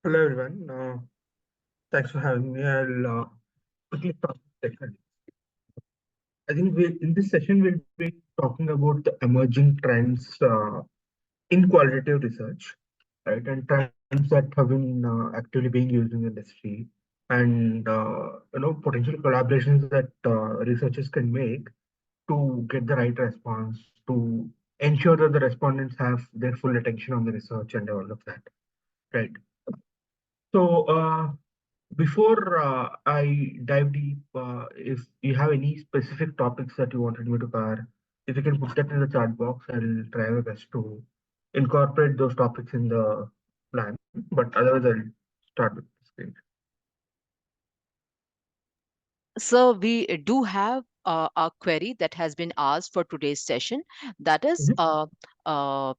Hello everyone. Thanks for having me. I'll quickly talk technology. I think in this session we'll be talking about the emerging trends in qualitative research, right? And trends that have been actively being used in the industry, and potential collaborations that researchers can make to get the right response, to ensure that the respondents have their full attention on the research and all of that, right? So. Before I dive deep, if you have any specific topics that you wanted me to cover, if you can put that in the chat box, I'll try my best to incorporate those topics in the plan. But otherwise, I'll start with the screen. So we do have a query that has been asked for today's session. That is, Mhm,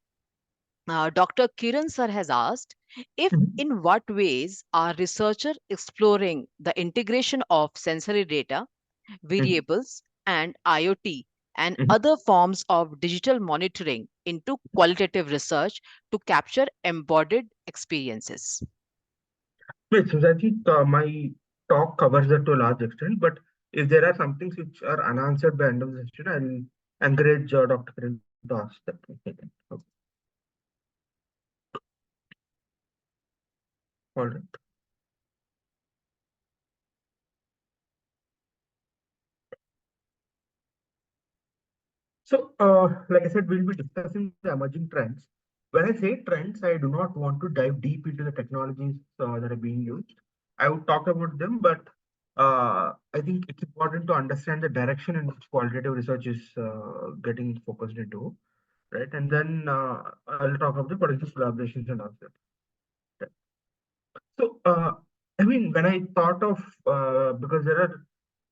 uh, Dr. Kiran sir has asked, if mhm, in what ways are researchers exploring the integration of sensory data, mhm, variables, and IoT and mhm. other forms of digital monitoring into qualitative research to capture embodied experiences? Right, so I think my talk covers that to a large extent, but if there are some things which are unanswered by end of the session, I'll encourage Dr. Kiran to ask that. Okay. All right. So, like I said, we'll be discussing the emerging trends. When I say trends, I do not want to dive deep into the technologies that are being used. I would talk about them, but I think it's important to understand the direction in which qualitative research is getting focused into, right? And then I'll talk about the potential collaborations and all that. So, I mean, when I thought of, because there are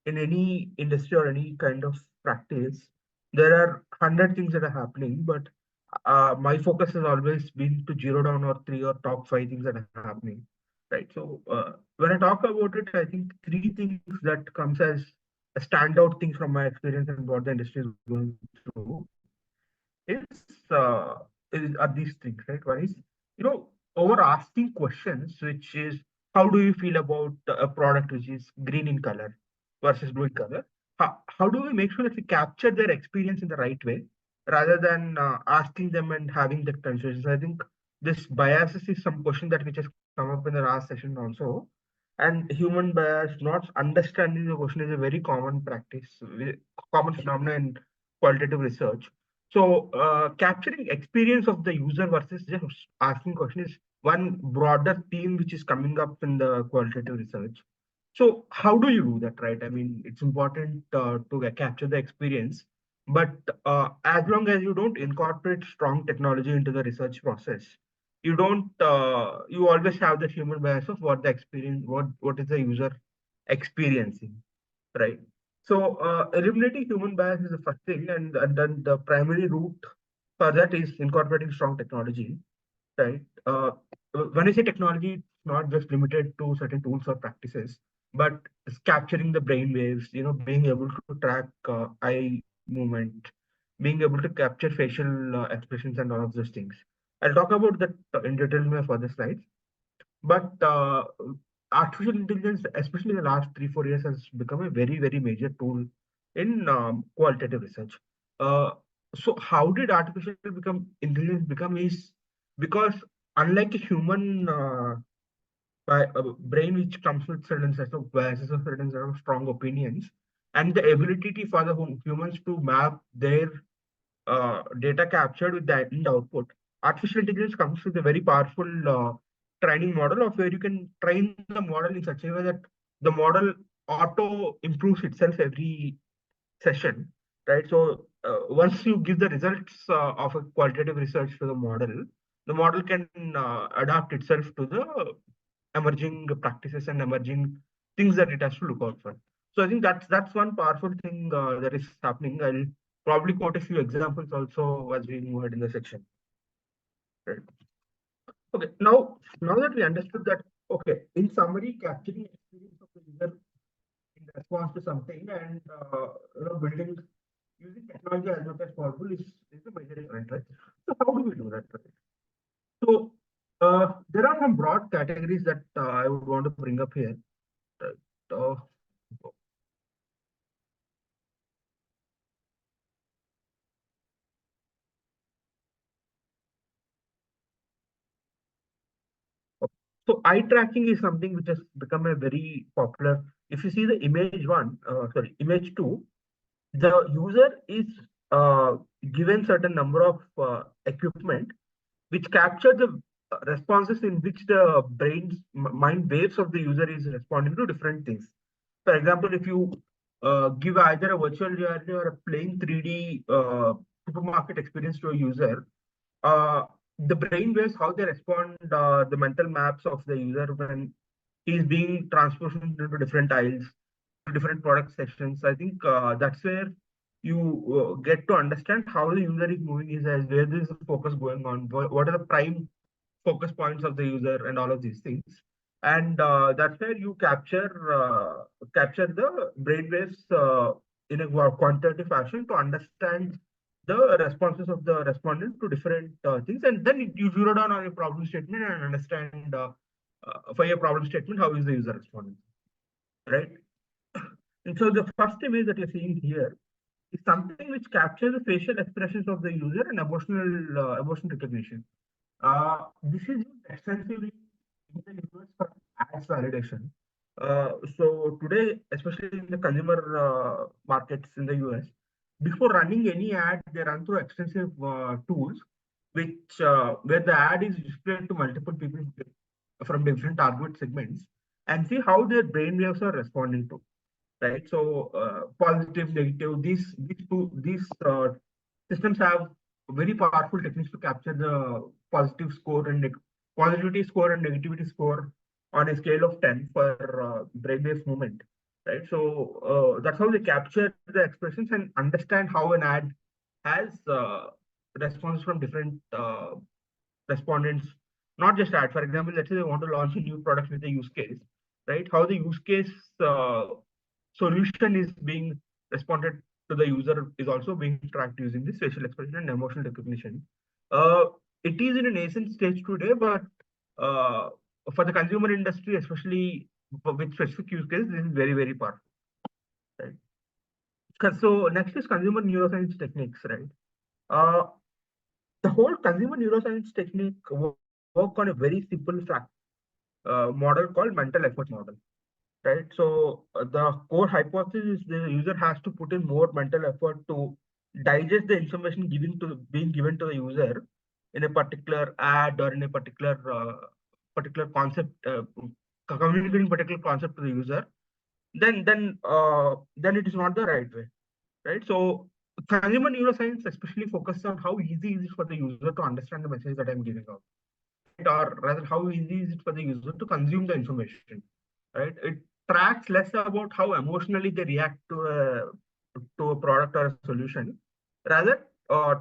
in any industry or any kind of practice, there are 100 things that are happening, but my focus has always been to zero down or three or top five things that are happening, right? So, when I talk about it, I think three things that comes as a standout things from my experience and what the industry is going through are these things, right? One is, over asking questions, which is how do you feel about a product which is green in color versus blue in color? How do we make sure that we capture their experience in the right way rather than asking them and having that conversation? So I think this biases is some question that which has come up in the last session also. And human bias, not understanding the question is a very common practice, common phenomenon in qualitative research. So, capturing experience of the user versus just asking question is one broader theme which is coming up in the qualitative research. So, how do you do that, right? I mean, it's important to capture the experience, but as long as you don't incorporate strong technology into the research process, you don't. You always have the human bias of what the experience, what is the user experiencing, right? So, eliminating human bias is the first thing, and then the primary route for that is incorporating strong technology, right? When I say technology, it's not just limited to certain tools or practices, but it's capturing the brain waves, being able to track eye movement, being able to capture facial expressions and all of those things. I'll talk about that in detail in my further slides. But artificial intelligence, especially in the last 3, 4 years, has become a very, very major tool in qualitative research. Uh, so, how did artificial become intelligence become is because unlike a human brain, which comes with certain sets of biases or certain set of strong opinions, and the ability for the humans to map their data captured with the end output. Artificial intelligence comes with a very powerful training model of where you can train the model in such a way that the model auto improves itself every session, right? So once you give the results of a qualitative research to the model can adapt itself to the emerging practices and emerging things that it has to look out for. So I think that's one powerful thing that is happening. I'll probably quote a few examples also as we move ahead in the section. Right. Okay. Now that we understood that, okay, in summary, capturing experience of the user in response to something and building using technology as much as possible is a major trend, right? So how do we do that? Right? So There are some broad categories that I would want to bring up here. Right. So eye tracking is something which has become a very popular. If you see the image one, sorry, image two, the user is uh, given certain number of equipment which capture the responses in which the brain's mind waves of the user is responding to different things. For example, if you give either a virtual reality or a plain 3D supermarket experience to a user, uh, the brain waves, how they respond, the mental maps of the user when he's being transported into different aisles, different product sections. I think that's where you get to understand how the user is moving his eyes, where there is a focus going on, what are the prime focus points of the user, and all of these things. And that's where you capture the brainwaves in a quantitative fashion to understand the responses of the respondent to different things, and then you zero down on a problem statement and understand for your problem statement how is the user responding, right? And so the first image that you're seeing here is something which captures the facial expressions of the user and emotion recognition. This is used extensively in the US for ads validation. So today, especially in the consumer markets in the US, before running any ad, they run through extensive tools, which where the ad is displayed to multiple people from different target segments, and see how their brain waves are responding to, right? So positive, negative, these systems have very powerful techniques to capture the positive score and positivity score and negativity score on a scale of 10 for brainwave movement, right? So that's how they capture the expressions and understand how an ad has responses from different respondents, not just ad. For example, let's say they want to launch a new product with a use case, right? How the use case uh, solution is being responded to the user is also being tracked using this facial expression and emotional recognition. Uh, it is in a nascent stage today, but uh, for the consumer industry, especially with specific use cases, this is very, very powerful. Right? So next is consumer neuroscience techniques, right? Uh, the whole consumer neuroscience technique work on a very simple model called mental effort model, right? So the core hypothesis is the user has to put in more mental effort to digest the information being given to the user in a particular ad or in a particular concept, communicating particular concept to the user. Then it is not the right way, right? So consumer neuroscience especially focuses on how easy is it for the user to understand the message that I'm giving out, or rather how easy is it for the user to consume the information, right? It tracks less about how emotionally they react to a product or a solution, rather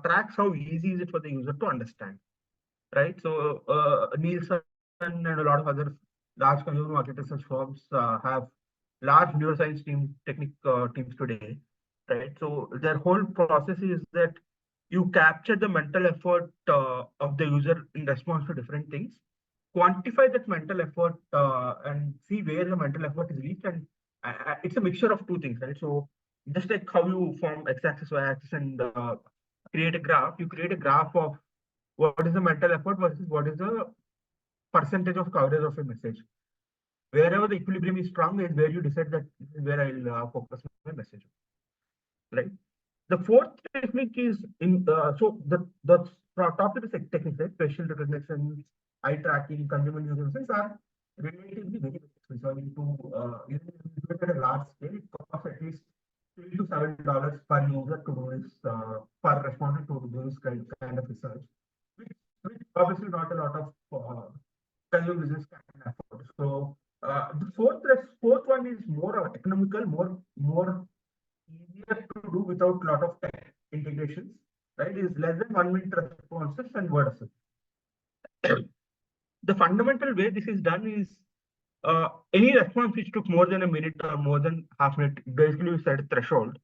tracks how easy is it for the user to understand, right? So Nielsen and a lot of other large consumer market research firms have large neuroscience technique teams today, right? So their whole process is that you capture the mental effort of the user in response to different things, quantify that mental effort and see where the mental effort is reached, and it's a mixture of two things, right? So just like how you form x-axis, y-axis, and create a graph, you create a graph of what is the mental effort versus what is the percentage of coverage of a message. Wherever the equilibrium is strong is where you decide that this is where I'll focus my message, right? The fourth technique is in so the top of the techniques, like facial recognition, eye tracking, consumer neuroscience are relatively very expensive. I mean, even if you do it at a large scale, it costs at least $3 to $7 per user to do this, per respondent to do this kind of research, which obviously not a lot of consumer business can afford. So the fourth one is more economical, more easier to do without a lot of tech integrations, right? Is less than 1 minute responses and word assist. The fundamental way this is done is any response which took more than a minute or more than half minute, basically we set a threshold,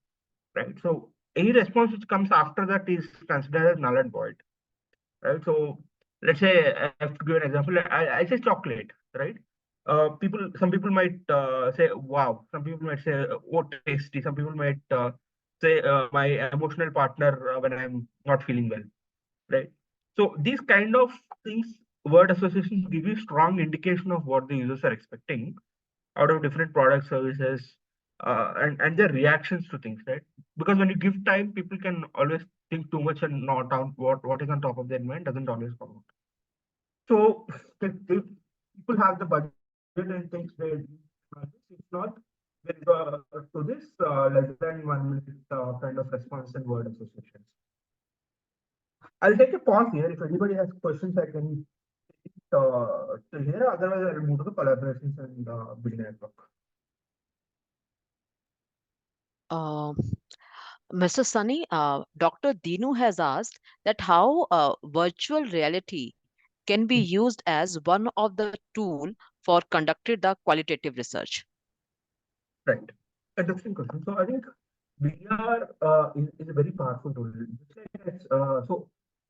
right? So any response which comes after that is considered as null and void, right? So let's say I have to give an example. I say chocolate, right? Some people might say wow. Some people might say oh tasty. Some people might say my emotional partner when I'm not feeling well, right? So these kind of things, word associations give you strong indication of what the users are expecting out of different product services, and their reactions to things, right? Because when you give time, people can always think too much and not out what is on top of their mind doesn't always come out. So if people have the budget and things where if not, there is to this less than 1 minute kind of response and word associations. I'll take a pause here. If anybody has questions, I can till here. Otherwise, I'll move to the collaborations and building network. Uh, Mr. Sunny, Dr. Dinu has asked that how virtual reality can be used as one of the tool for conducting the qualitative research. Right. Interesting question. So I think VR is a very powerful tool.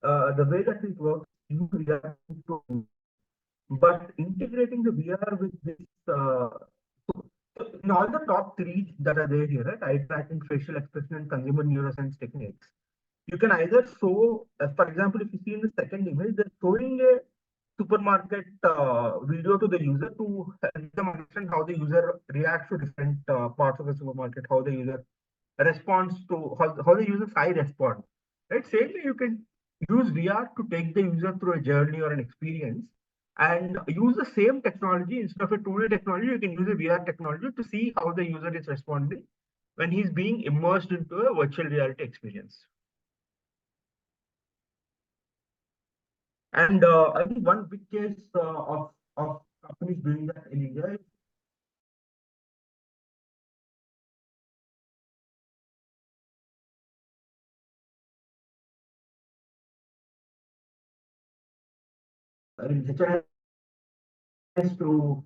The way that it works, use VR to, but integrating the VR with this, in all the top three that are there here, right? Eye tracking, facial expression, and consumer neuroscience techniques. You can either show, for example, if you see in the second image, they're showing a supermarket video to the user to help them understand how the user reacts to different parts of the supermarket, how the user responds to how the user's eye respond. Right? Same way you can use VR to take the user through a journey or an experience and use the same technology instead of a 2D technology, you can use a VR technology to see how the user is responding when he's being immersed into a virtual reality experience. And I think one big case of companies doing that in India is HRS to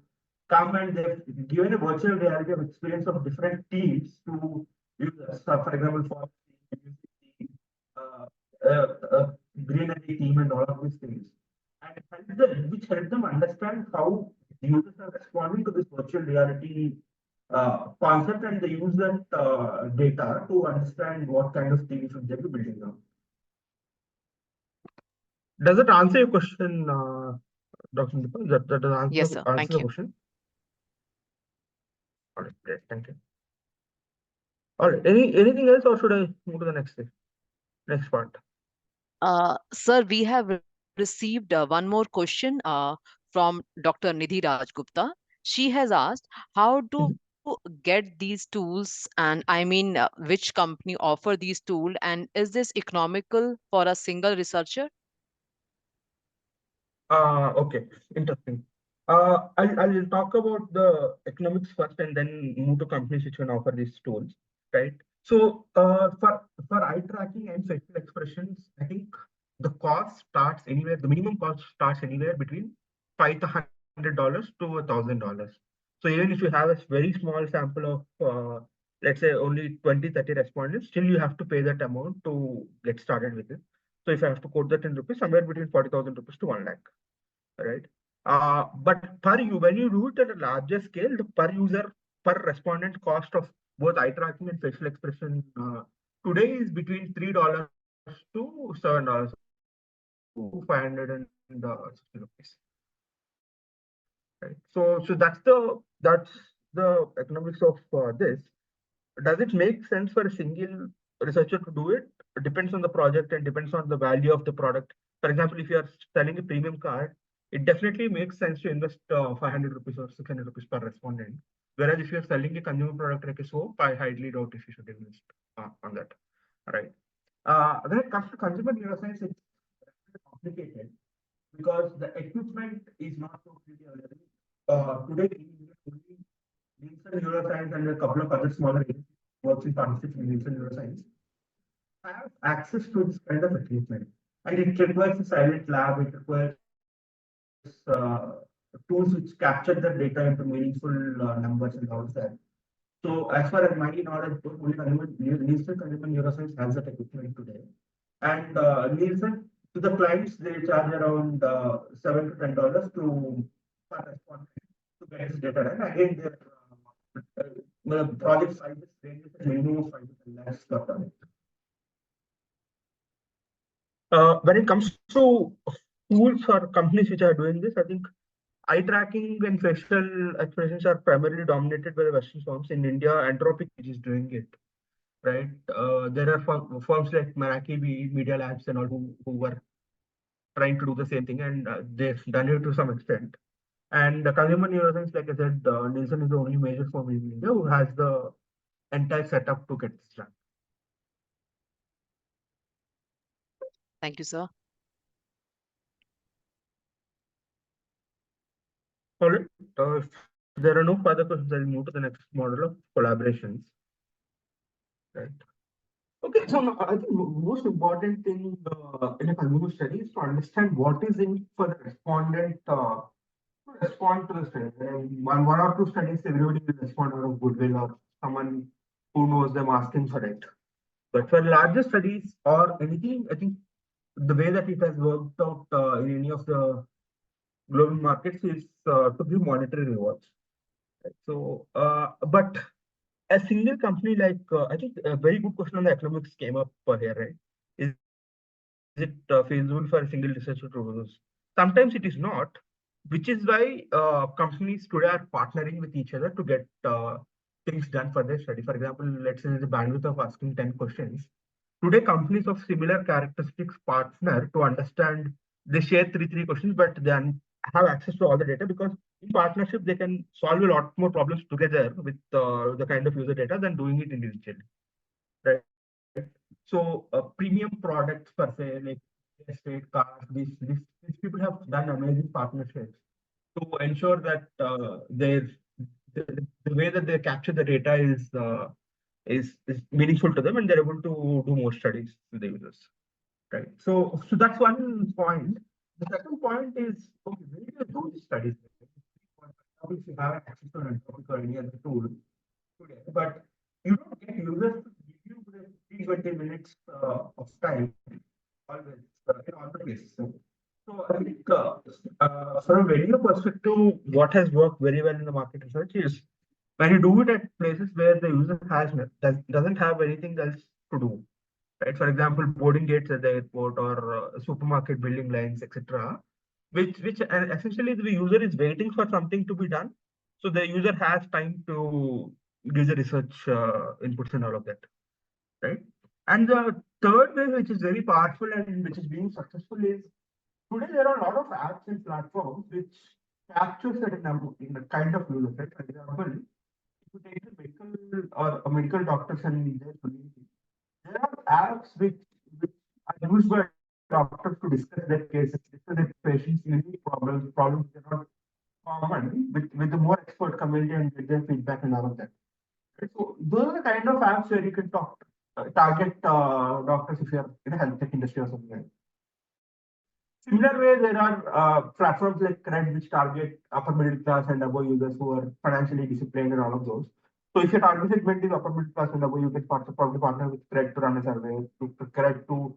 come and they've given a virtual reality of experience of different teams to users. So for example, for uh, uh, uh, greenery team and all of these things, and which help them understand how users are responding to this virtual reality concept, and they use that data to understand what kind of things should they be building on. Does it answer your question, Dr. Nipal? That does Yes, sir. answer Thank the you. question? All right, great, thank you. All right, anything else, or should I move to the next thing, next part? Sir, we have received one more question from Dr. Nidhi Rajgupta. She has asked, how to get these tools, and I mean, which company offer these tools, and is this economical for a single researcher? Okay, interesting. I'll talk about the economics first and then move to companies which can offer these tools, right? So for eye tracking and facial expressions, I think the cost starts anywhere, the minimum cost starts anywhere between $500 to $1,000. So even if you have a very small sample of let's say only 20, 30 respondents, still you have to pay that amount to get started with it. So if I have to quote that in rupees, somewhere between 40,000 rupees to 1 lakh, right? But per you, when you do it at a larger scale, the per user, per respondent cost of both eye tracking and facial expression today is between $3 to $7 to 560 rupees. Right. So that's the economics of this. Does it make sense for a single researcher to do it? It depends on the project and depends on the value of the product. For example, if you are selling a premium card, it definitely makes sense to invest 500 rupees or 600 rupees per respondent. Whereas if you're selling a consumer product like a soap, I highly doubt if you should invest on that. Right. When it comes to consumer neuroscience, it's complicated because the equipment is not so freely available. Today, in India, only Nielsen Neuroscience and a couple of other smaller agencies works in partnership with Nielsen Neuroscience have access to this kind of equipment. And it requires a silent lab, it requires tools which capture the data into meaningful numbers and all that. So as far as my knowledge, only Nielsen Consumer Neuroscience has that equipment today. And Nielsen to the clients, they charge around $7 to $10 to per respondent to get this data done. Again, the project size ranges minimum of 5 to 10 lakhs per project. When it comes to tools or companies which are doing this, I think eye tracking and facial expressions are primarily dominated by the Western firms. In India, Anthropic which is doing it, right? There are firms like Meraki, Media Labs, and all who were trying to do the same thing, and they've done it to some extent. And the consumer neuroscience, like I said, Nielsen is the only major firm in India who has the entire setup to get this done. Thank you, sir. All right. If there are no further questions, I'll move to the next model of collaborations. Right. Okay, so now, I think most important thing in a consumer study is to understand what is in for the respondent to respond to the study. One or two studies, everybody will respond out of goodwill or someone who knows them asking for it. But for larger studies or anything, I think the way that it has worked out in any of the global markets is to give monetary rewards. Right? So, but a single company like I think a very good question on the economics came up here, right? Is it feasible for a single researcher to do this? Sometimes it is not, which is why companies today are partnering with each other to get things done for their study. For example, let's say there's a bandwidth of asking 10 questions. Today, companies of similar characteristics partner to understand. They share three questions, but they have access to all the data because in partnership they can solve a lot more problems together with the kind of user data than doing it individually, right? So premium products per se, like estate cars, these people have done amazing partnerships to ensure that the way that they capture the data is meaningful to them and they're able to do more studies with the users. Right. So that's one point. The second point is, okay, where do you do these studies? For example, if you have access to an Anthropic or any other tool today, but you don't get users to give you the 20 minutes of time always in all the cases. So I think from a video perspective, what has worked very well in the market research is when you do it at places where the user doesn't have anything else to do, right? For example, boarding gates at the airport or supermarket building lines, etc. Which and essentially the user is waiting for something to be done, so the user has time to give the research inputs and all of that, right? And the third way, which is very powerful and which is being successful, is today there are a lot of apps and platforms which capture certain number in the kind of user, right? For example, if you take the medical or a medical doctors and their community, there are apps which are used by doctors to discuss their cases, discuss their patients' unique problems that are not common with the more expert community and get their feedback and all of that. Right? So those are the kind of apps where you can target doctors if you're in the health tech industry or something like that. Similar way, there are platforms like Cred which target upper middle class and above users who are financially disciplined and all of those. So if your target segment is upper middle class and above, you can probably partner with Cred to run a survey, to Cred to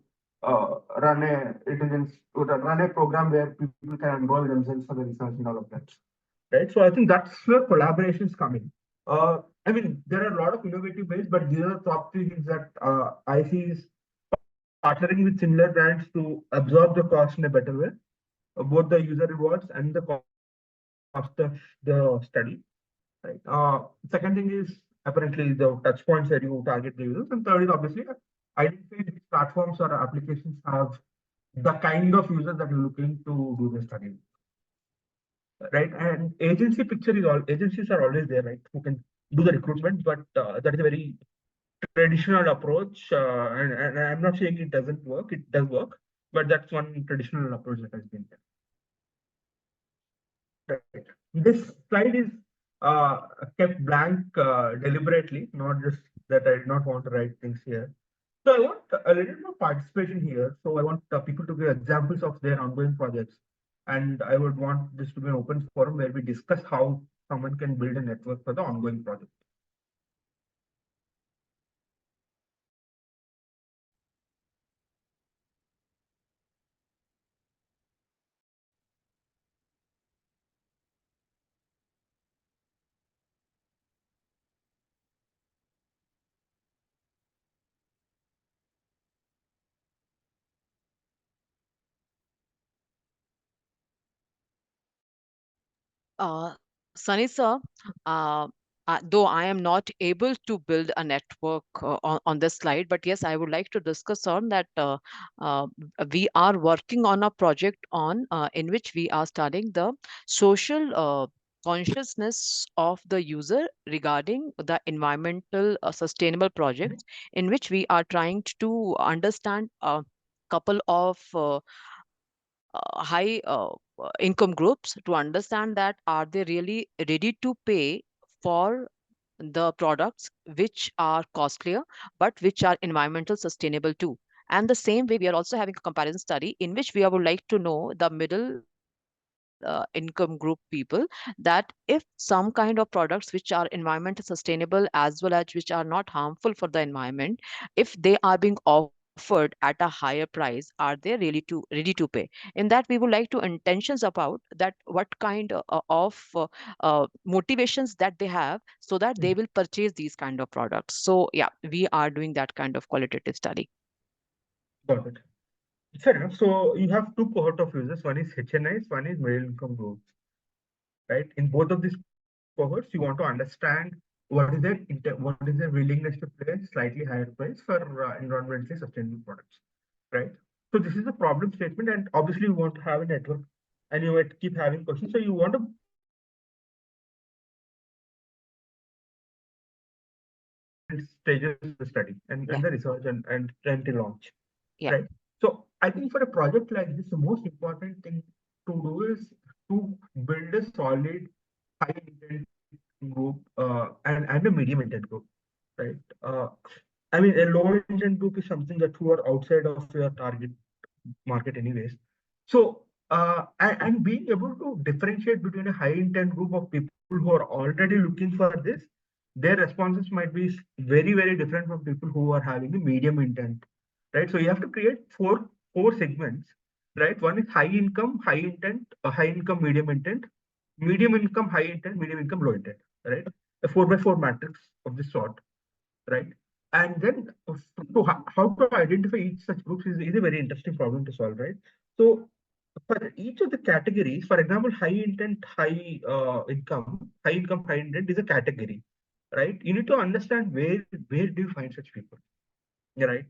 run a program where people can enroll themselves for the research and all of that. Right. So I think that's where collaborations come in. I mean, there are a lot of innovative ways, but these are the top three things that I see is partnering with similar brands to absorb the cost in a better way, both the user rewards and the cost of the study. Right. Second thing is apparently the touch points where you target the users, and third is obviously identify which platforms or applications have the kind of users that you're looking to do the study. Right. And agencies are always there, right? Who can do the recruitment, but that is a very traditional approach. And I'm not saying it doesn't work; it does work, but that's one traditional approach that has been there. Right. This slide is kept blank deliberately, not just that I did not want to write things here. So I want a little more participation here. So I want people to give examples of their ongoing projects. And I would want this to be an open forum where we discuss how someone can build a network for the ongoing project. Sunny sir, uh, though I am not able to build a network on this slide, but yes, I would like to discuss on that uh, we are working on a project on in which we are studying the social consciousness of the user regarding the environmental sustainable projects, in which we are trying to understand a couple of high income groups to understand that are they really ready to pay for the products which are costlier but which are environmental sustainable too. And the same way, we are also having a comparison study in which we would like to know the middle income group people, that if some kind of products which are environmental sustainable as well as which are not harmful for the environment, if they are being offered at a higher price, are they really to ready to pay? In that, we would like to intentions about that what kind of motivations that they have so that they will purchase these kind of products. So yeah, we are doing that kind of qualitative study. Got it. Fair enough. So you have two cohort of users. One is HNIs, one is middle income groups, right? In both of these cohorts, you want to understand what is their willingness to pay slightly higher price for environmentally sustainable products, right? So this is a problem statement, and obviously you want to have a network, and you might keep having questions. So you want to build stages of the study and Yeah, the research and the launch, yeah. right? So I think for a project like this, the most important thing to do is to build a solid high intent group and a medium intent group, right? I mean, a low intent group is something that who are outside of your target market, anyways. So, and being able to differentiate between a high intent group of people who are already looking for this, their responses might be very different from people who are having a medium intent, right? So you have to create four segments, right? One is high income, high intent, high income, medium income, high intent, medium income, low intent, right? A 4 by 4 matrix of this sort, right? And then, so how to identify each such groups is a very interesting problem to solve, right? So for each of the categories, for example, high intent, high income, high intent is a category, right? You need to understand where do you find such people, yeah, right?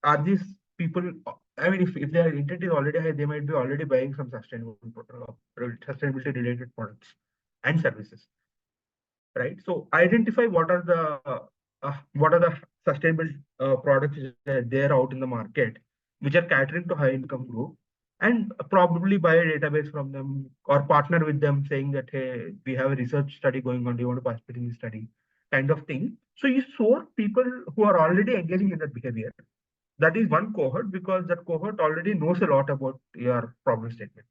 Are these people? I mean, if their intent is already high, they might be already buying some sustainability related products and services, right? So identify what are the sustainable products that are there out in the market, which are catering to high income group, and probably buy a database from them or partner with them, saying that hey, we have a research study going on. Do you want to participate in this study? Kind of thing. So you sort people who are already engaging in that behavior. That is one cohort because that cohort already knows a lot about your problem statement,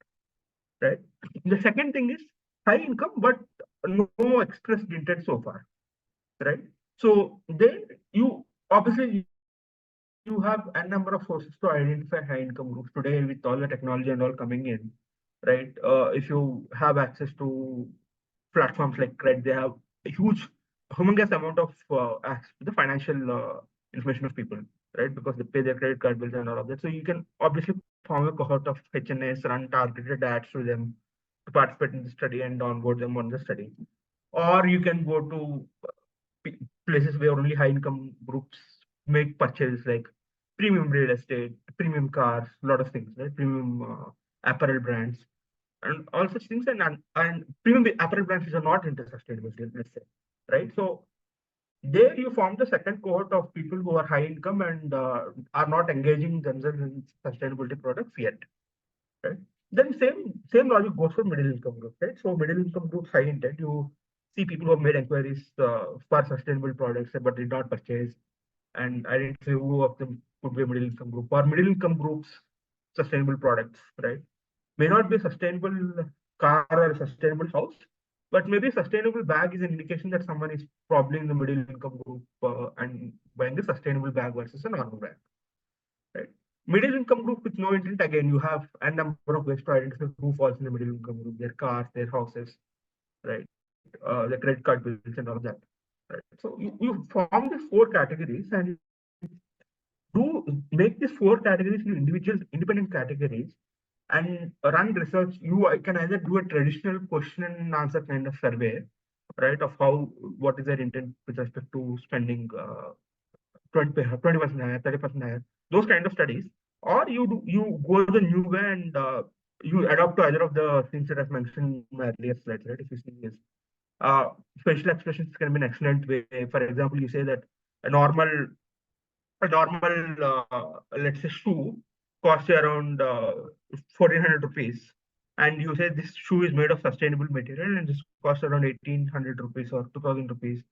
right? The second thing is high income, but no expressed intent so far, right? So then you obviously you have a number of sources to identify high income groups today with all the technology and all coming in, right? If you have access to platforms like credit, they have a humongous amount of access to the financial information of people, right? Because they pay their credit card bills and all of that. So you can obviously form a cohort of HNS, run targeted ads to them to participate in the study and onboard them on the study. Or you can go to places where only high income groups make purchases like premium real estate, premium cars, a lot of things, right? Premium apparel brands and all such things, and premium apparel brands which are not into sustainability, let's say, right? So there you form the second cohort of people who are high income and are not engaging themselves in sustainability products yet, right? Then same logic goes for middle income group, right? So middle income groups high intent, you see people who have made inquiries for sustainable products but did not purchase, and identify who of them could be a middle income group or middle income groups sustainable products, right? May not be a sustainable car or a sustainable house, but maybe a sustainable bag is an indication that someone is probably in the middle income group and buying a sustainable bag versus a normal bag, right? Middle income group with no intent, again, you have a number of ways to identify who falls in the middle income group, their cars, their houses, right? Their credit card bills and all of that, right? So you form these four categories and do make these four categories into individual independent categories and run research, you can either do a traditional question and answer kind of survey, right, of how, what is their intent with respect to spending 20% higher, 30% higher, those kind of studies, or you go the new way and you adopt to either of the things that I've mentioned in my earlier slides, right? If you see this, uh, facial expressions can be an excellent way. For example, you say that a normal let's say shoe costs you around 1400 rupees, and you say this shoe is made of sustainable material and this costs around 1800 rupees or 2000 rupees,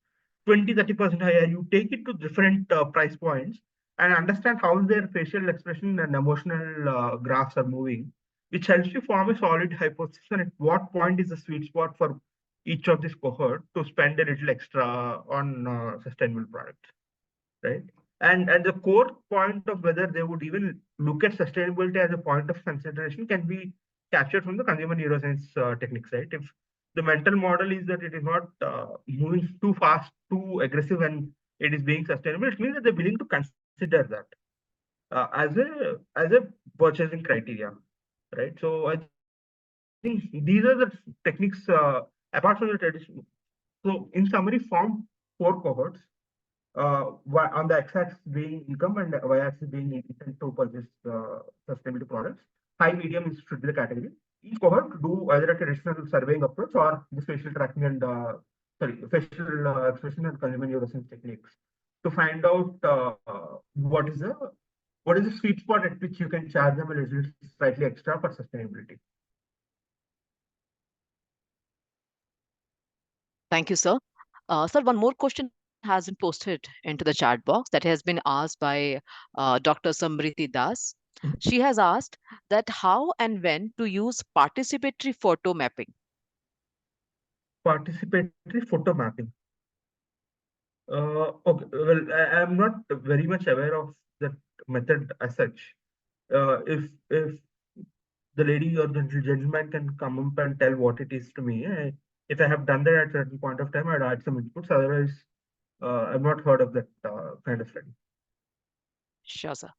20-30% higher. You take it to different price points and understand how their facial expression and emotional graphs are moving, which helps you form a solid hypothesis on at what point is the sweet spot for each of this cohort to spend a little extra on sustainable products, right? And the core point of whether they would even look at sustainability as a point of consideration can be captured from the consumer neuroscience techniques, right? If the mental model is that it is not moving too fast, too aggressive, and it is being sustainable, it means that they're willing to consider that as a purchasing criteria, right? So I think these are the techniques apart from the traditional. So in summary, form four cohorts, on the x-axis being income and y-axis being intent to purchase sustainability products. High, medium is should be the category. Each cohort do either a traditional surveying approach or the facial tracking and facial expression and consumer neuroscience techniques to find out what is the sweet spot at which you can charge them a little slightly extra for sustainability. Thank you, sir. Sir, one more question has been posted into the chat box that has been asked by Dr. Samriti Das. She has asked that how and when to use participatory photo mapping. Participatory photo mapping. Okay, well, I'm not very much aware of that method as such. If the lady or the gentleman can come up and tell what it is to me, if I have done that at a certain point of time, I'd add some inputs. Otherwise, I've not heard of that kind of study. Sure, sir.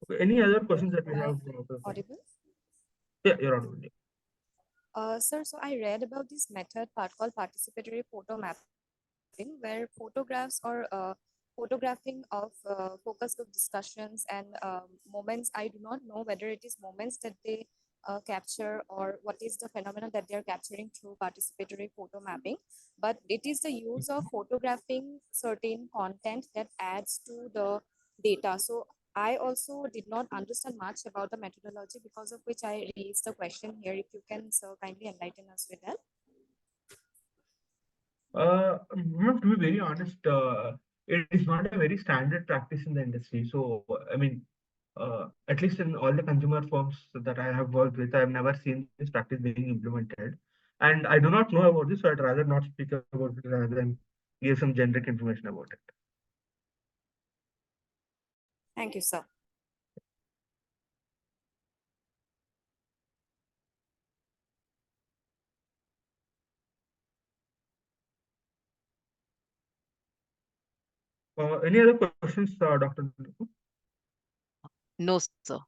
Okay, any other Hello, questions that we am I have? audible? Yeah, you're on. Sir, so I read about this method part called participatory photo mapping, where photographs or photographing of focus group discussions and moments. I do not know whether it is moments that they capture or what is the phenomenon that they are capturing through participatory photo mapping, but it is the use of photographing certain content that adds to the data. So I also did not understand much about the methodology, because of which I raised the question here. If you can, sir, kindly enlighten us with that. To be very honest, it is not a very standard practice in the industry. So, I mean, at least in all the consumer firms that I have worked with, I have never seen this practice being implemented. And I do not know about this, so I'd rather not speak about it rather than give some generic information about it. Thank you, sir. Any other questions, Dr. Nidhu? No, sir.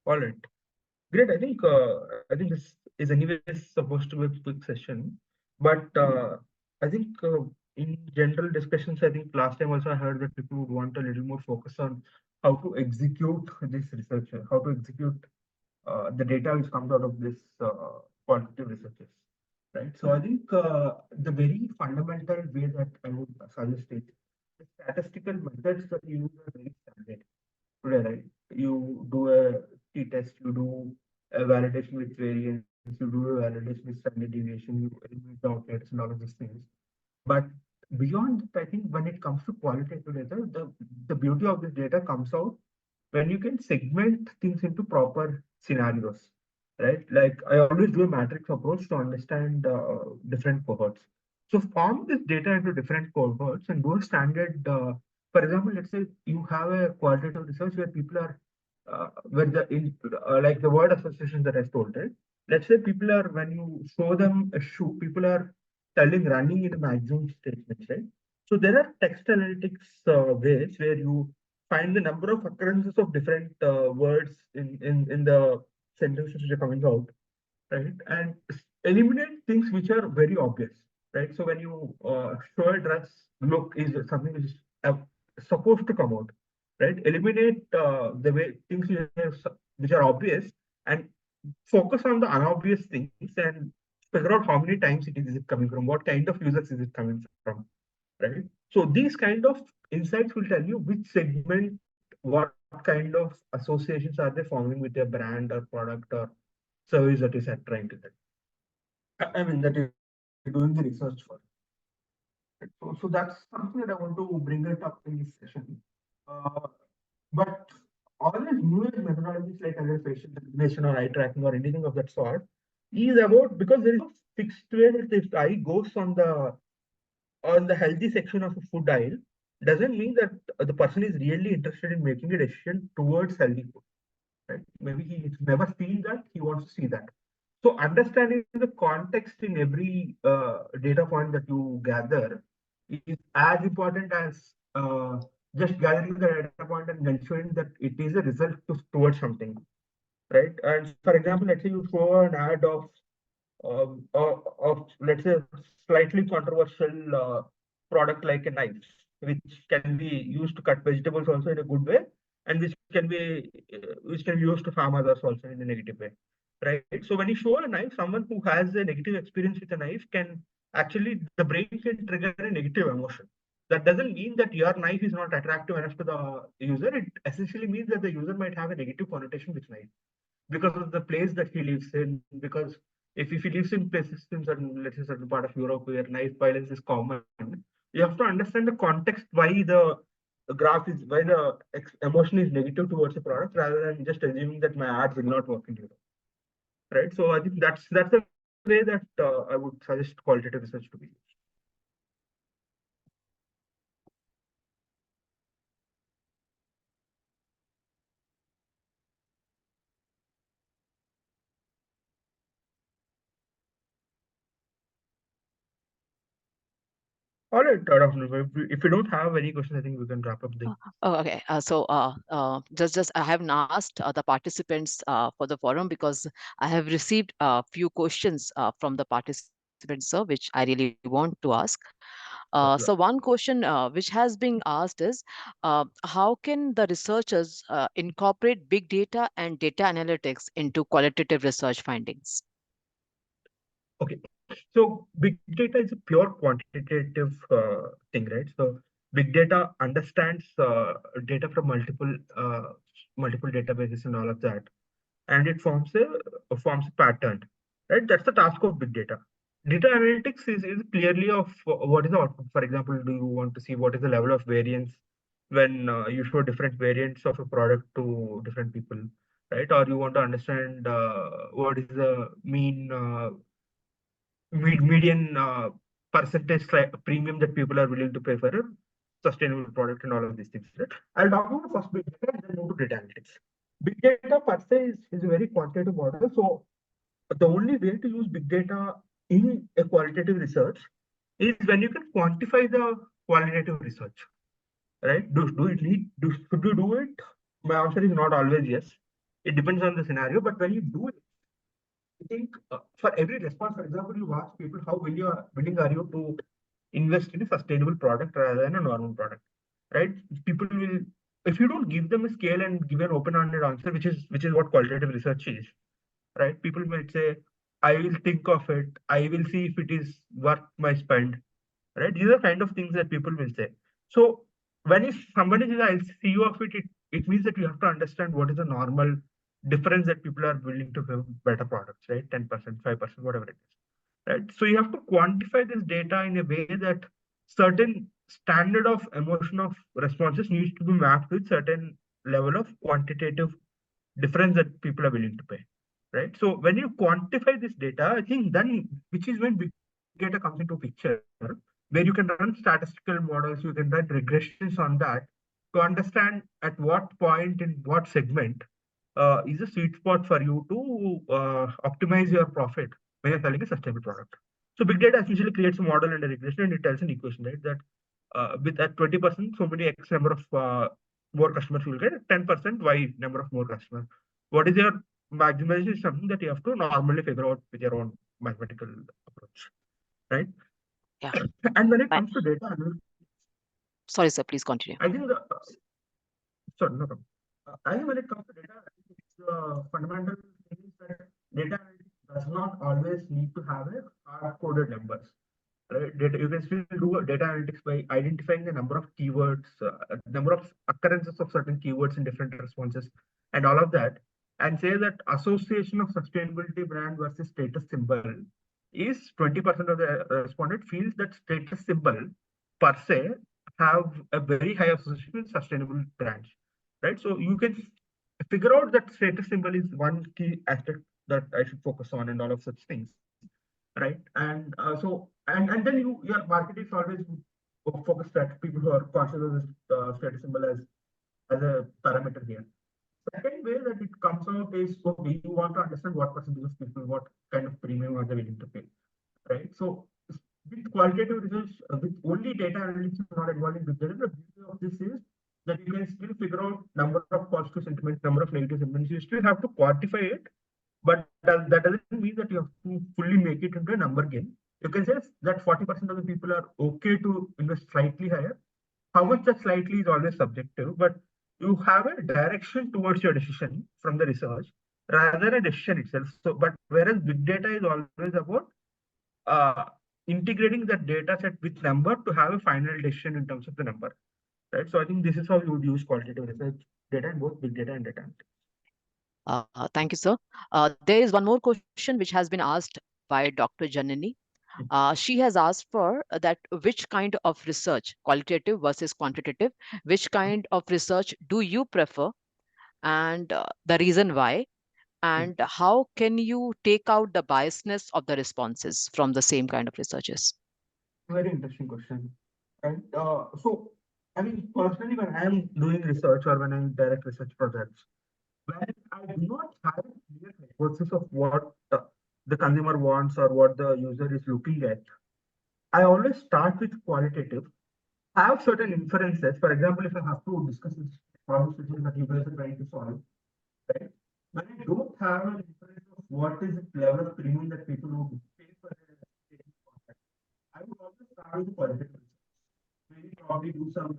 All right. Great. I think this is anyways supposed to be a quick session, but I think in general discussions, I think last time also I heard that people would want a little more focus on how to execute this research, how to execute the data which comes out of this quantitative researches, right? So I think the very fundamental way that I would suggest it, the statistical methods that you use are very standard today, right? You do a t-test, you do a validation with variance, you do a validation with standard deviation, you eliminate the outliers and all of these things. But beyond that, I think when it comes to qualitative data, the beauty of this data comes out when you can segment things into proper scenarios. right? Like I always do a matrix approach to understand different cohorts. So form this data into different cohorts and do a standard. For example, let's say you have a qualitative research where people are, where like the word associations that I told, right? Let's say people are, when you show them a shoe, people are telling running in a maximum statements, right? So there are text analytics ways where you find the number of occurrences of different words in the sentences which are coming out, right? And eliminate things which are very obvious, right? So when you show a dress, look is something which is supposed to come out, right? Eliminate the way things which are obvious and focus on the unobvious things and figure out how many times is it coming from, what kind of users is it coming from, right? So these kind of insights will tell you which segment, what kind of associations are they forming with their brand or product or service that is trying to get. I mean, that you're doing the research for. So that's something that I want to bring it up in this session. Uh, but all these new age methodologies like either facial recognition or eye tracking or anything of that sort is about, because there is no fixed way that if the eye goes on the healthy section of a food aisle, doesn't mean that the person is really interested in making a decision towards healthy food, right? Maybe he's never seen that, he wants to see that. So understanding the context in every data point that you gather is as important as just gathering the data point and ensuring that it is a result towards something, right? And for example, let's say you show an ad of let's say slightly controversial product like a knife, which can be used to cut vegetables also in a good way, and which can be used to harm others also in a negative way, right? So when you show a knife, someone who has a negative experience with a knife can actually, the brain can trigger a negative emotion. That doesn't mean that your knife is not attractive enough to the user. It essentially means that the user might have a negative connotation with knife because of the place that he lives in. Because if he lives in places in certain, let's say, certain part of Europe where knife violence is common, you have to understand the context why the graph is, why the emotion is negative towards a product rather than just assuming that my ad will not work in Europe, right? So I think that's the way that I would suggest qualitative research to be used. All right, if you don't have any questions, I think we can wrap up the. Oh, okay. Just I haven't asked the participants for the forum because I have received a few questions from the participants, sir, which I really want to ask. So one question which has been asked is, how can the researchers incorporate big data and data analytics into qualitative research findings? Okay, so big data is a pure quantitative thing, right? So big data understands data from multiple databases and all of that, and it forms a pattern, right? That's the task of big data. Data analytics is clearly of what is the output. For example, do you want to see what is the level of variance when you show different variants of a product to different people, right? Or you want to understand what is the median percentage premium that people are willing to pay for a sustainable product and all of these things. Right? I'll talk about first big data and then move to data analytics. Big data per se is a very quantitative model. So the only way to use big data in a qualitative research is when you can quantify the qualitative research, right? Do it need do should you do it? My answer is not always yes. It depends on the scenario, but when you do it, I think for every response, for example, you ask people how willing are you to invest in a sustainable product rather than a normal product, right? People will, if you don't give them a scale and give an open-ended answer, which is what qualitative research is, right? People might say, I will think of it, I will see if it is worth my spend, right? These are kind of things that people will say. So when if somebody says, I'll see you of it, it means that you have to understand what is the normal difference that people are willing to give better products, right? 10%, 5%, whatever it is, right? So you have to quantify this data in a way that certain standard of emotion of responses needs to be mapped with certain level of quantitative difference that people are willing to pay, right? So when you quantify this data, I think then, which is when big data comes into picture, where you can run statistical models, you can run regressions on that to understand at what point in what segment is a sweet spot for you to optimize your profit when you're selling a sustainable product. So big data essentially creates a model and a regression, and it tells an equation, right? That with at 20%, so many X number of more customers you will get, 10% Y number of more customers. What is your maximization is something that you have to normally figure out with your own mathematical approach, right? Yeah, And when it fine. comes to data, Sorry, sir, please continue. I think sorry, no problem. I think when it comes to data, I think it's the fundamental thing is that data analytics does not always need to have a hard-coded numbers. Right? Data, you can still do data analytics by identifying the number of keywords, number of occurrences of certain keywords in different responses, and all of that, and say that association of sustainability brand versus status symbol is 20% of the respondent feels that status symbol per se have a very high association with sustainable brands, right? So you can figure out that status symbol is one key aspect that I should focus on, and all of such things, right? And and then your market is always focused at people who are conscious of this status symbol as a parameter here. Second way that it comes out is, okay, you want to understand what percentage of people, what kind of premium are they willing to pay, right? So with qualitative research, with only data analytics not involved in big data, the beauty of this is that you can still figure out number of positive sentiments, number of negative sentiments. You still have to quantify it, but that doesn't mean that you have to fully make it into a number game. You can say that 40% of the people are okay to invest slightly higher. How much that slightly is always subjective, but you have a direction towards your decision from the research rather than a decision itself. So, but whereas big data is always about uh, integrating that data set with number to have a final decision in terms of the number, right? So I think this is how you would use qualitative research data in both big data and data analytics. Thank you, sir. There is one more question which has been asked by Dr. Janani. She has asked for that which kind of research, qualitative versus quantitative, which kind of research do you prefer, and the reason why, and how can you take out the biasness of the responses from the same kind of researches? Very interesting question. And so, I mean, personally, when I'm doing research or when I direct research projects, when I do not have a clear hypothesis of what the consumer wants or what the user is looking at, I always start with qualitative. I have certain inferences. For example, if I have to discuss this problem situation that you guys are trying to solve, right? When I don't have an inference of what is the level of premium that people would pay for a contract, I would always start with qualitative. Maybe probably do some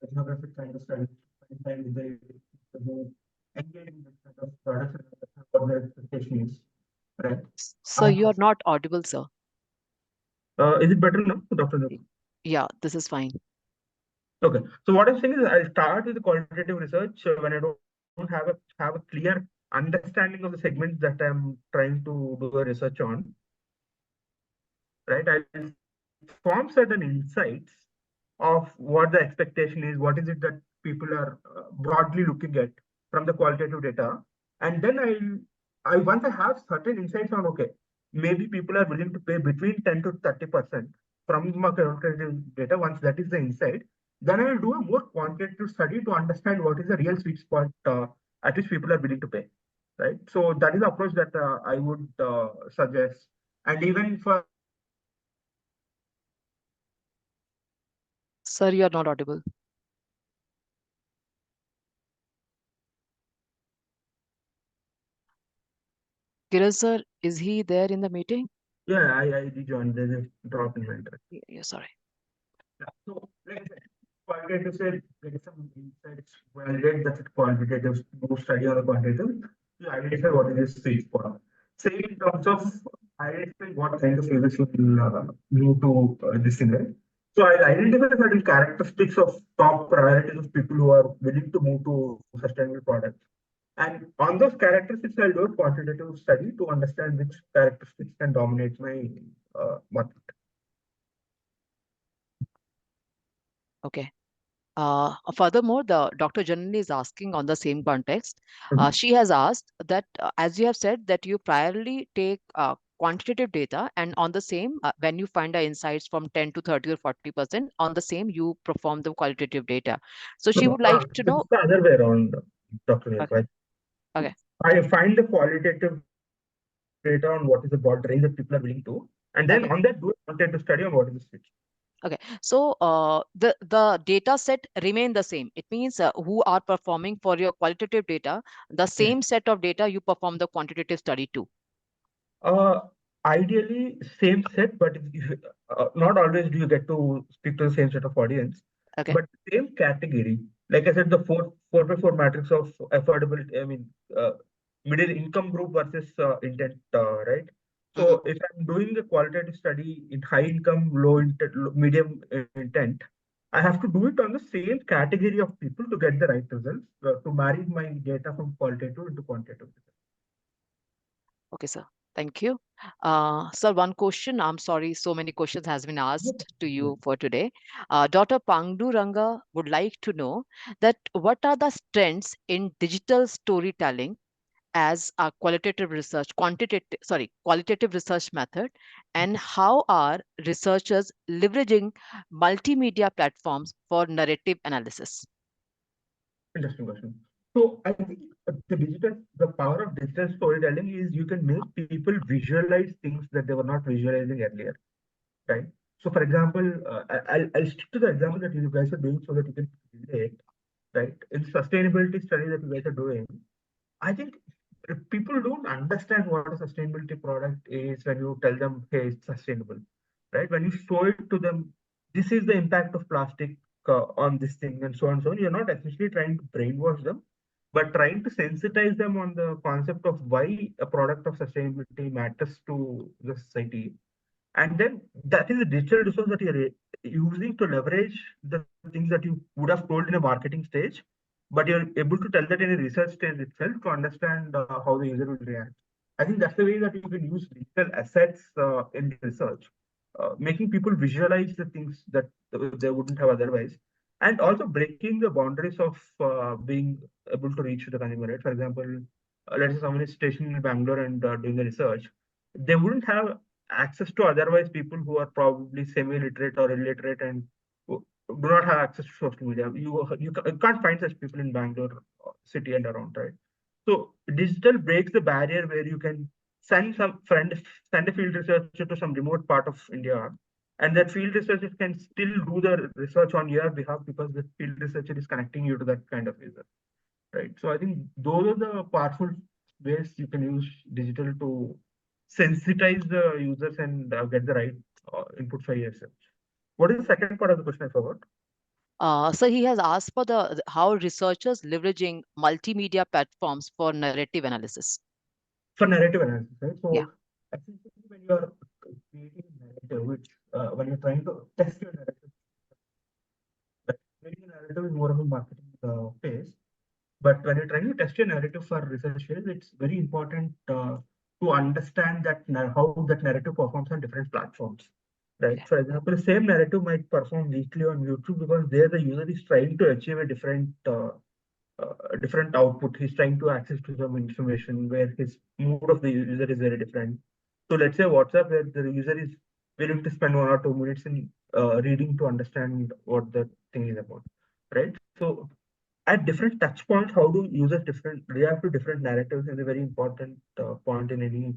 ethnographic kind of study, spend time with the who engage in this kind of products and understand what their expectation is, right? So you are not audible, sir. Is it better now, Dr. Nup? Yeah, this is fine. Okay. So what I'm saying is I'll start with the qualitative research when I don't have a clear understanding of the segments that I'm trying to do a research on, right? I'll form certain insights of what the expectation is, what is it that people are broadly looking at from the qualitative data, and then I once I have certain insights on, okay, maybe people are willing to pay between 10 to 30% from my qualitative data. Once that is the insight, then I will do a more quantitative study to understand what is the real sweet spot at which people are willing to pay, right? So that is the approach that I would suggest. And even for Sir, you are not audible. Kiran sir, is he there in the meeting? yeah, I rejoined. There's a drop in my internet. Yeah, sorry. Yeah. So, like I said, qualitative said, get some insights, validate that quantitative, do study on the quantitative, to identify what is the sweet spot. Say in terms of identifying what kind of users will move to this thing, right? So I identify certain characteristics of top priorities of people who are willing to move to sustainable products. And on those characteristics, I'll do a quantitative study to understand which characteristics can dominate my market. Okay. Furthermore, the Dr. Janani is asking on the same context. Mhm. She has asked that, as you have said, that you primarily take quantitative data, and on the same, when you find the insights from 10 to 30 or 40%, on the same, you perform the qualitative data. So No, she no, would like to it's know. the other way around, Dr. Neil, Okay, right? okay, I find the qualitative data on what is the broad range that people are willing to, and then on that do a okay, quantitative study on what is the switch. okay. So the data set remain the same. It means who are performing for your qualitative data, the Yeah. same set of data you perform the quantitative study too. Uh, Ideally, same set, but not always do you get to speak to the same set of audience, Okay. but same category. Like I said, the four by four matrix of affordability. I mean, middle income group versus intent, right? Mm-hmm. So if I'm doing a qualitative study in high income, low intent, medium intent, I have to do it on the same category of people to get the right results, to marry my data from qualitative into quantitative. Okay, sir. Thank you. Sir, one question. I'm sorry, so many questions has been asked to you for today. Dr. Pangdu Ranga would like to know that what are the strengths in digital storytelling as a qualitative research method, and how are researchers leveraging multimedia platforms for narrative analysis? Interesting question. So I think the power of digital storytelling is you can make people visualize things that they were not visualizing earlier, right? So for example, I'll stick to the example that you guys are doing so that you can relate, right? In sustainability study that you guys are doing, I think people don't understand what a sustainability product is when you tell them, hey, it's sustainable, right? When you show it to them, this is the impact of plastic on this thing and so on and so on. You're not essentially trying to brainwash them, but trying to sensitize them on the concept of why a product of sustainability matters to the society. And then that is a digital resource that you're using to leverage the things that you would have told in a marketing stage, but you're able to tell that in a research stage itself to understand how the user will react. I think that's the way that you can use digital assets in research, making people visualize the things that they wouldn't have otherwise, and also breaking the boundaries of being able to reach the consumer. Right? For example, let's say someone is stationed in Bangalore and doing the research, they wouldn't have access to otherwise people who are probably semi-literate or illiterate and do not have access to social media. You can't find such people in Bangalore city and around, right? So digital breaks the barrier where you can send some friend send a field researcher to some remote part of India, and that field researcher can still do the research on your behalf because the field researcher is connecting you to that kind of user, right? So I think those are the powerful ways you can use digital to sensitize the users and get the right input for yourself. What is the second part of the question? I forgot. So he has asked for the how researchers leveraging multimedia platforms for narrative analysis. For narrative analysis, right? Yeah. So essentially, when you are creating a narrative, which when you're trying to test your narrative, like, creating a narrative is more of a marketing phase. But when you're trying to test your narrative for research phase, it's very important to understand that how that narrative performs on different platforms. Right. Okay. For example, the same narrative might perform weakly on YouTube because there the user is trying to achieve a different output. He's trying to access to some information where his mood of the user is very different. So let's say WhatsApp, where the user is willing to spend 1 or 2 minutes in reading to understand what the thing is about, right? So at different touch points, how do users react to different narratives is a very important point in any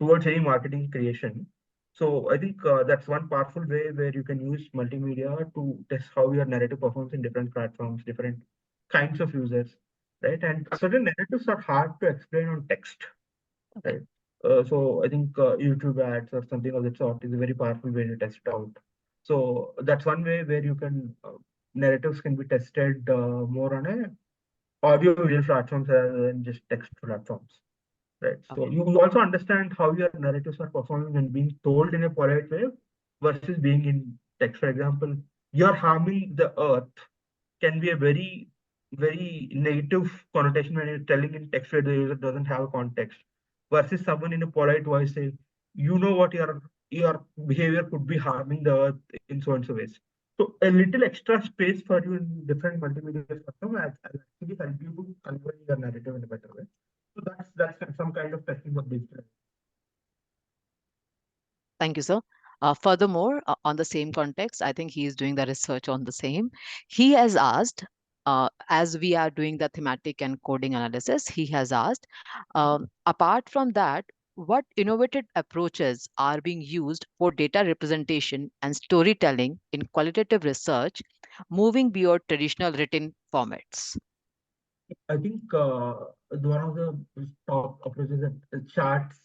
towards any marketing creation. So I think that's one powerful way where you can use multimedia to test how your narrative performs in different platforms, different kinds of users, right? And certain narratives are hard to explain on text, Okay. right? So I think YouTube ads or something of that sort is a very powerful way to test it out. So that's one way where you can narratives can be tested more on a audio visual platforms rather than just text platforms, right? So Okay. you also understand how your narratives are performing and being told in a polite way versus being in text. For example, you're harming the earth can be a very negative connotation when you're telling in text where the user doesn't have a context versus someone in a polite voice saying, you know what your behavior could be harming the earth in so and so ways. So a little extra space for you in different multimedia spectrum will actually help you to convey your narrative in a better way. So that's some kind of testing of digital. Thank you, sir. Furthermore, on the same context, I think he is doing the research on the same. He has asked, as we are doing the thematic and coding analysis, he has asked, apart from that, what innovative approaches are being used for data representation and storytelling in qualitative research, moving beyond traditional written formats? I think one of the top approaches that charts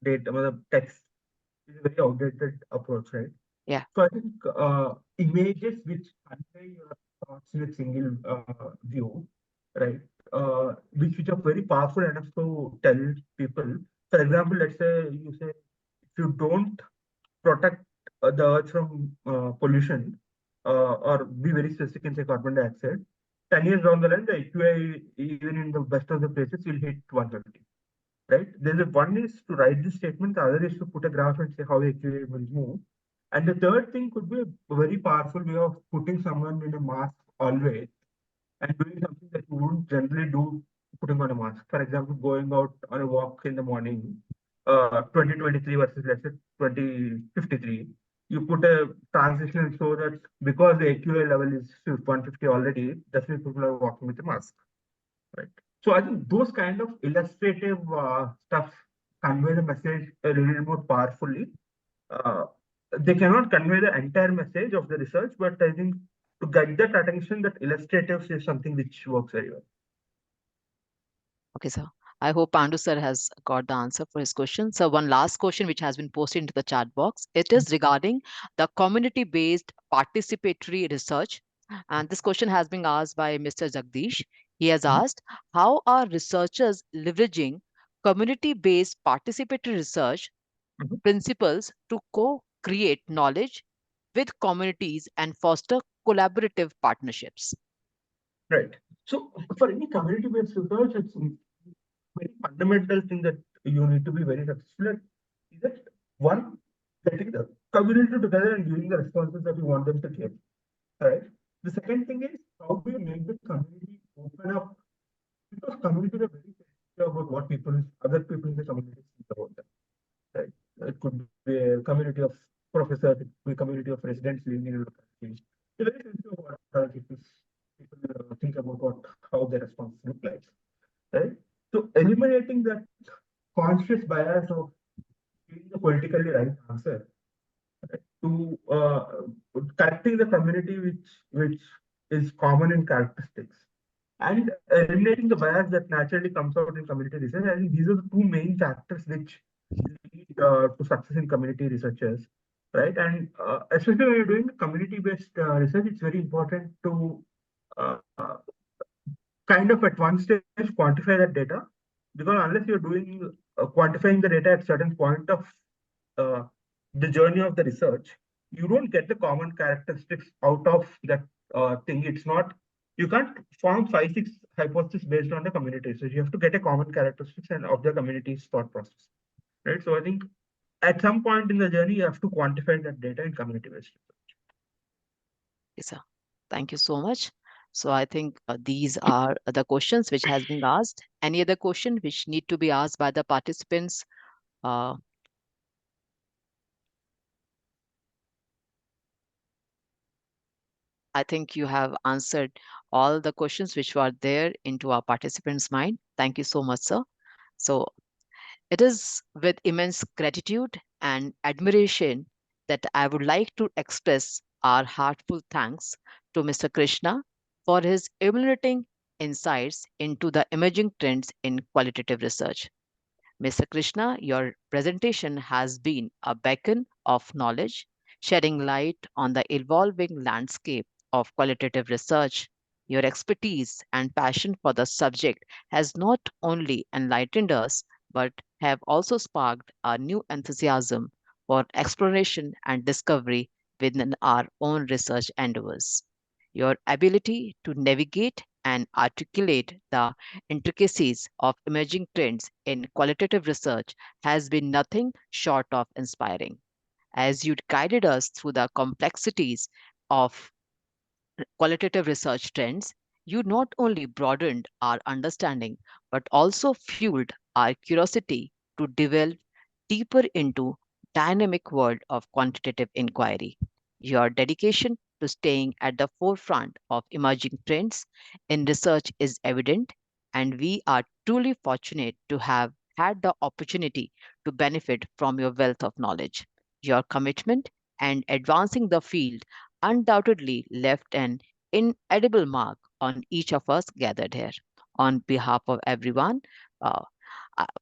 data, text is a very outdated approach, right? Yeah. So I think images which convey your thoughts in a single view, right? Which are very powerful enough to tell people. For example, let's say you say if you don't protect the earth from pollution or be very specific and say carbon dioxide, 10 years down the line, the AQI, even in the best of the places, will hit 130. Right? There's one is to write this statement, the other is to put a graph and say how AQI will move. And the third thing could be a very powerful way of putting someone in a mask always and doing something that you wouldn't generally do putting on a mask. For example, going out on a walk in the morning, 2023 versus let's say 2053. You put a transition so that because the AQI level is 150 already, definitely people are walking with a mask. Right. So I think those kind of illustrative stuff convey the message a little more powerfully. Uh, they cannot convey the entire message of the research, but I think to get that attention, that illustrative is something which works very well. Okay, sir. I hope Pandu sir has got the answer for his question. So one last question which has been posted into the chat box. It is regarding the community-based participatory research. And this question has been asked by Mr. Jagdish. He has Mhm. asked, how are researchers leveraging community-based participatory research Mhm. principles to co-create knowledge with communities and foster collaborative partnerships? Right. So for any community-based research, it's a very fundamental thing that you need to be very successful at. Is that one, getting the community together and giving the responses that you want them to give. Right. The second thing is how do you make the community open up, because communities are very sensitive about what other people in the community think about them. Right. It could be a community of professors, it could be a community of residents living in a locality. They're very sensitive about what people think about how their responses look like. Right. So eliminating that conscious bias of giving the politically right answer, right, to correcting the community which is common in characteristics and eliminating the bias that naturally comes out in community research. I think these are the two main factors which lead to success in community researchers, right? And especially when you're doing community-based research, it's very important to uh, kind of at one stage quantify that data, because unless you're doing quantifying the data at certain point of uh, the journey of the research, you don't get the common characteristics out of that thing. It's not, you can't form 5 6 hypotheses based on the community research. You have to get a common characteristics and of the community's thought process, right? So I think at some point in the journey you have to quantify that data in community based research. Yes, sir. Thank you so much. So I think these are the questions which has been asked. Any other question which need to be asked by the participants? Uh, I think you have answered all the questions which were there into our participants' mind. Thank you so much, sir. So it is with immense gratitude and admiration that I would like to express our heartfelt thanks to Mr. Krishna for his illuminating insights into the emerging trends in qualitative research. Mr. Krishna, your presentation has been a beacon of knowledge, shedding light on the evolving landscape of qualitative research. Your expertise and passion for the subject has not only enlightened us, but have also sparked a new enthusiasm for exploration and discovery within our own research endeavors. Your ability to navigate and articulate the intricacies of emerging trends in qualitative research has been nothing short of inspiring. As you guided us through the complexities of qualitative research trends, you not only broadened our understanding, but also fueled our curiosity to delve deeper into dynamic world of quantitative inquiry. Your dedication to staying at the forefront of emerging trends in research is evident, and we are truly fortunate to have had the opportunity to benefit from your wealth of knowledge. Your commitment and advancing the field undoubtedly left an inedible mark on each of us gathered here. On behalf of everyone uh,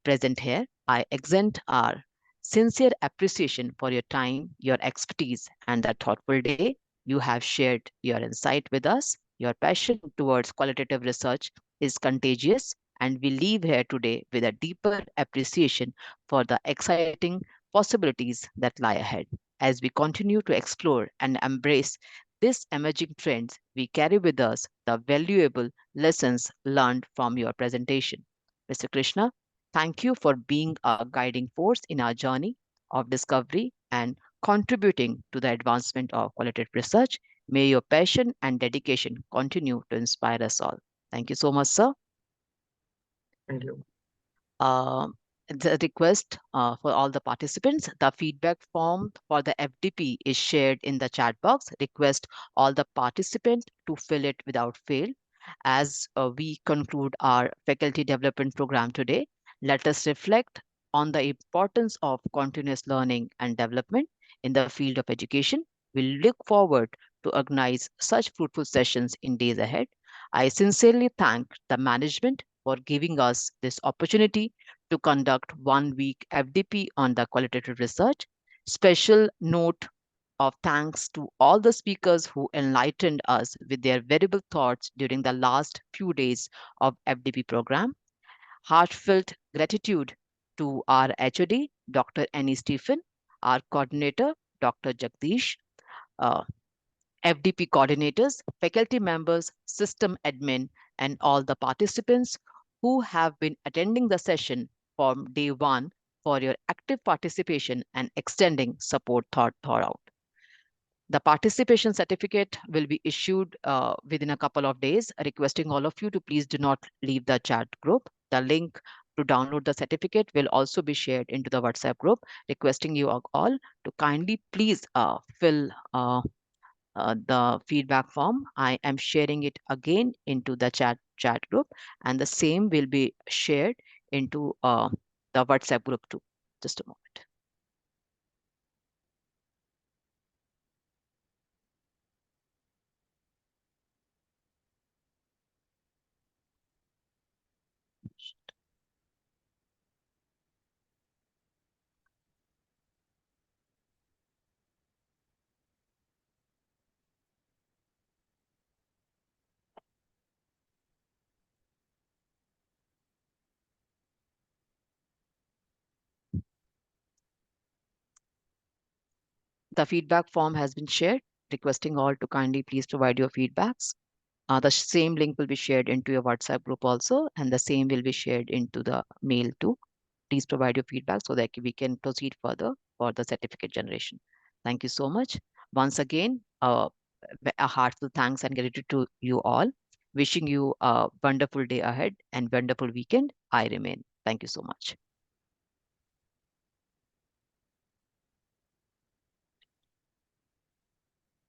present here, I extend our sincere appreciation for your time, your expertise, and the thoughtful day you have shared your insight with us. Your passion towards qualitative research is contagious, and we leave here today with a deeper appreciation for the exciting possibilities that lie ahead. As we continue to explore and embrace these emerging trends, we carry with us the valuable lessons learned from your presentation. Mr. Krishna, thank you for being a guiding force in our journey of discovery and contributing to the advancement of qualitative research. May your passion and dedication continue to inspire us all. Thank you so much, sir. Thank you. Um, the request for all the participants, the feedback form for the FDP is shared in the chat box. Request all the participants to fill it without fail. As we conclude our faculty development program today, let us reflect on the importance of continuous learning and development in the field of education. We look forward to organize such fruitful sessions in days ahead. I sincerely thank the management for giving us this opportunity to conduct 1 week FDP on the qualitative research. Special note of thanks to all the speakers who enlightened us with their valuable thoughts during the last few days of FDP program. Heartfelt gratitude to our HOD, Dr. Annie Stephen, our coordinator, Dr. Jagdish, uh, FDP coordinators, faculty members, system admin, and all the participants who have been attending the session from day one for your active participation and extending support throughout. The participation certificate will be issued within a couple of days, requesting all of you to please do not leave the chat group. The link to download the certificate will also be shared into the WhatsApp group, requesting you all to kindly please fill the feedback form. I am sharing it again into the chat group, and the same will be shared into the WhatsApp group too. Just a moment. The feedback form has been shared, requesting all to kindly please provide your feedbacks. The same link will be shared into your WhatsApp group also, and the same will be shared into the mail too. Please provide your feedback so that we can proceed further for the certificate generation. Thank you so much. Once again, a heartfelt thanks and gratitude to you all. Wishing you a wonderful day ahead and wonderful weekend. I remain. Thank you so much.